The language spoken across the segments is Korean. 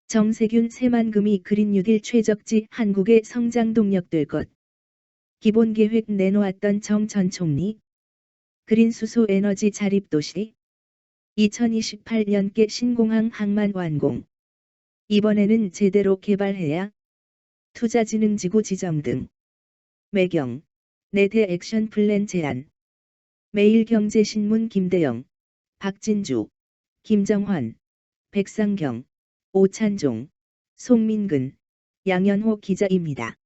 정세균 새만금이 그린 뉴딜 최적지 한국의 성장 동력 될 것. 기본 계획 내놓았던 정 전 총리. 그린 수소 에너지 자립 도시. 2028년께 신공항 항만 완공. 이번에는 제대로 개발해야. 투자진흥지구 지정 등. 매경. 내대 액션 플랜 제안. 매일경제신문 김대영, 박진주, 김정환, 백상경, 오찬종, 송민근, 양현호 기자입니다.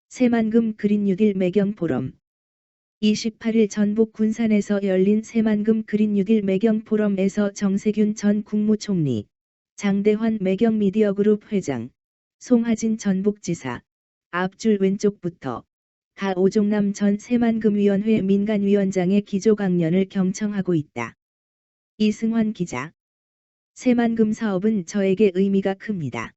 새만금 그린 뉴딜 매경 포럼. 28일 전북 군산에서 열린 새만금 그린 뉴딜 매경 포럼에서 정세균 전 국무총리, 장대환 매경 미디어그룹 회장, 송하진 전북지사, 앞줄 왼쪽부터 가 오종남 전 새만금위원회 민간위원장의 기조 강연을 경청하고 있다. 이승환 기자. 새만금 사업은 저에게 의미가 큽니다.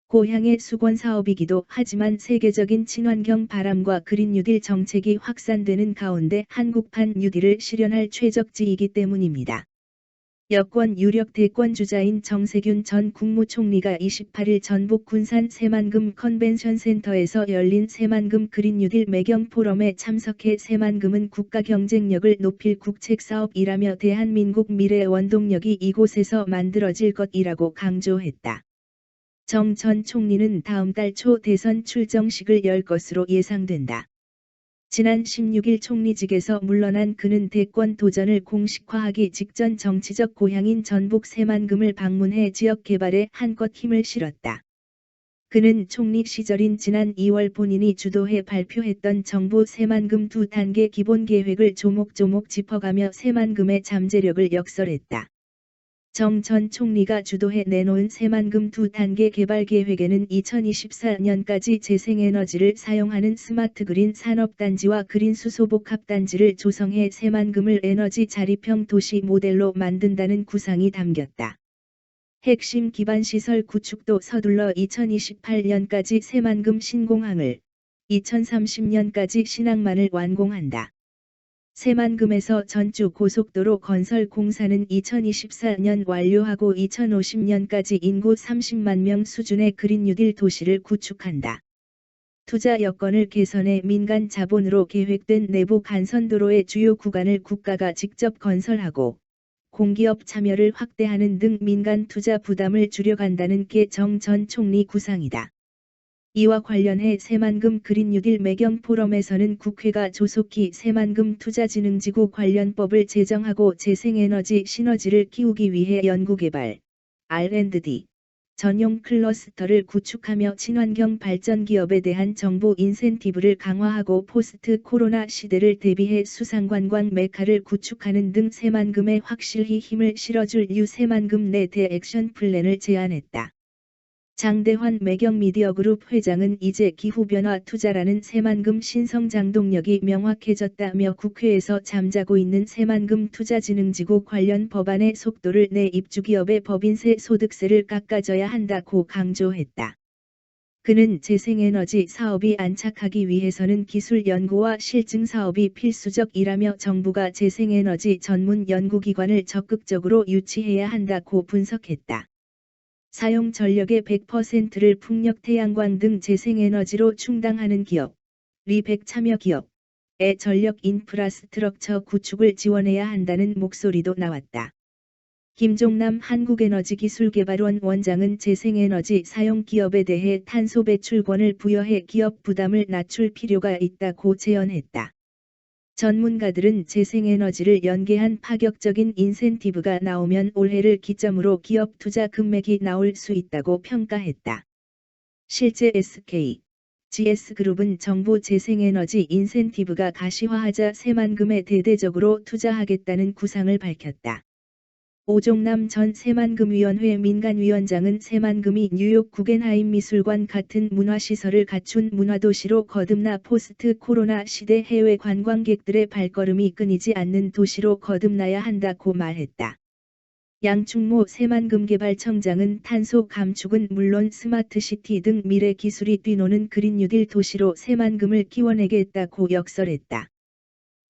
고향의 수건 사업이기도 하지만 세계적인 친환경 바람과 그린 뉴딜 정책이 확산되는 가운데 한국판 뉴딜을 실현할 최적지이기 때문입니다. 여권 유력 대권 주자인 정세균 전 국무총리가 28일 전북 군산 새만금 컨벤션 센터에서 열린 새만금 그린 뉴딜 매경 포럼에 참석해 새만금은 국가 경쟁력을 높일 국책 사업이라며 대한민국 미래 원동력이 이곳에서 만들어질 것이라고 강조했다. 정 전 총리는 다음 달 초 대선 출정식을 열 것으로 예상된다. 지난 16일 총리직에서 물러난 그는 대권 도전을 공식화하기 직전 정치적 고향인 전북 새만금을 방문해 지역 개발에 한껏 힘을 실었다. 그는 총리 시절인 지난 2월 본인이 주도해 발표했던 정부 새만금 2단계 기본 계획을 조목조목 짚어가며 새만금의 잠재력을 역설했다. 정 전 총리가 주도해 내놓은 새만금 2단계 개발 계획에는 2024년까지 재생에너지를 사용하는 스마트 그린 산업단지와 그린 수소 복합단지를 조성해 새만금을 에너지 자립형 도시 모델로 만든다는 구상이 담겼다. 핵심 기반시설 구축도 서둘러 2028년까지 새만금 신공항을, 2030년까지 신항만을 완공한다. 새만금에서 전주 고속도로 건설 공사는 2024년 완료하고 2050년까지 인구 30만 명 수준의 그린 뉴딜 도시를 구축한다. 투자 여건을 개선해 민간 자본으로 계획된 내부 간선도로의 주요 구간을 국가가 직접 건설하고 공기업 참여를 확대하는 등 민간 투자 부담을 줄여간다는 게 정 전 총리 구상이다. 이와 관련해 새만금 그린 뉴딜 매경 포럼에서는 국회가 조속히 새만금 투자진흥지구 관련법을 제정하고 재생에너지 시너지를 키우기 위해 연구개발, R&D, 전용 클러스터를 구축하며 친환경 발전 기업에 대한 정부 인센티브를 강화하고 포스트 코로나 시대를 대비해 수상관광 메카를 구축하는 등 새만금에 확실히 힘을 실어줄 뉴 새만금 내대 액션 플랜을 제안했다. 장대환 매경 미디어그룹 회장은 이제 기후변화 투자라는 새만금 신성장동력이 명확해졌다며 국회에서 잠자고 있는 새만금 투자진흥지구 관련 법안의 속도를 내 입주기업의 법인세 소득세를 깎아줘야 한다고 강조했다. 그는 재생에너지 사업이 안착하기 위해서는 기술 연구와 실증 사업이 필수적이라며 정부가 재생에너지 전문 연구기관을 적극적으로 유치해야 한다고 분석했다. 사용 전력의 100%를 풍력 태양광 등 재생에너지로 충당하는 기업, 리백 참여 기업의 전력 인프라스트럭처 구축을 지원해야 한다는 목소리도 나왔다. 김종남 한국에너지기술개발원 원장은 재생에너지 사용 기업에 대해 탄소 배출권을 부여해 기업 부담을 낮출 필요가 있다고 제언했다. 전문가들은 재생에너지를 연계한 파격적인 인센티브가 나오면 올해를 기점으로 기업 투자 금액이 나올 수 있다고 평가했다. 실제 SK, GS그룹은 정부 재생에너지 인센티브가 가시화하자 새만금에 대대적으로 투자하겠다는 구상을 밝혔다. 오종남 전 새만금위원회 민간위원장은 새만금이 뉴욕 구겐하임 미술관 같은 문화시설을 갖춘 문화도시로 거듭나 포스트 코로나 시대 해외 관광객들의 발걸음이 끊이지 않는 도시로 거듭나야 한다고 말했다. 양충모 새만금개발청장은 탄소 감축은 물론 스마트시티 등 미래 기술이 뛰노는 그린 뉴딜 도시로 새만금을 키워내겠다고 역설했다.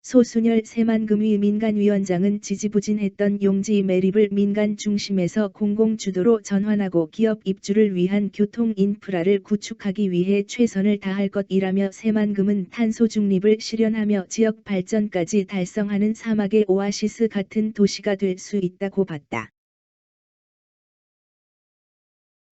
소순열 새만금위 민간위원장은 지지부진했던 용지 매립을 민간 중심에서 공공주도로 전환하고 기업 입주를 위한 교통 인프라를 구축하기 위해 최선을 다할 것이라며 새만금은 탄소 중립을 실현하며 지역 발전까지 달성하는 사막의 오아시스 같은 도시가 될 수 있다고 봤다.